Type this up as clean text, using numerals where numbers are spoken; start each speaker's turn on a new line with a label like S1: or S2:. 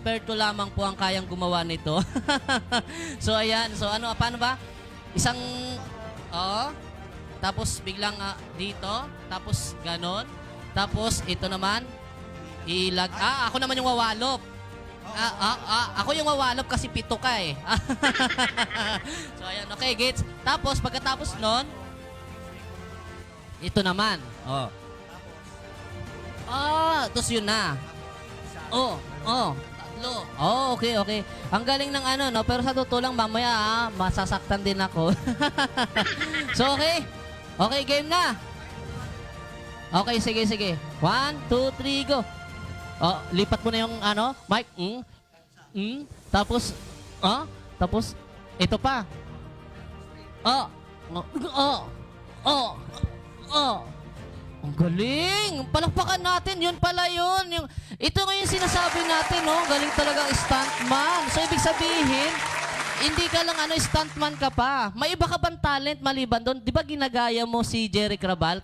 S1: eksperto lamang po ang kayang gumawa nito. So, ayan. So, ano, paano ba? Isang, tapos biglang dito, tapos ganon. Tapos, ito naman, ako naman yung wawalop. Ako yung wawalop kasi 7 ka eh. So, ayan. Okay, gets. Tapos, pagkatapos nun, ito naman. Tapos yun na. Tatlo. Okay, okay. Ang galing ng ano, no? Pero sa totoo lang, mamaya, masasaktan din ako. So, okay. Okay, game na. Okay, sige, sige. 1, 2, 3, go. Lipat mo na yung, ano, mic. Tapos, tapos, ito pa. Ang galing! Palakpakan natin, yun pala yun. Ito nga yung sinasabi natin, no? Galing talagang stuntman. So, ibig sabihin, hindi ka lang stuntman ka pa. May iba ka bang talent maliban doon? Di ba ginagaya mo si Jerry Crabal?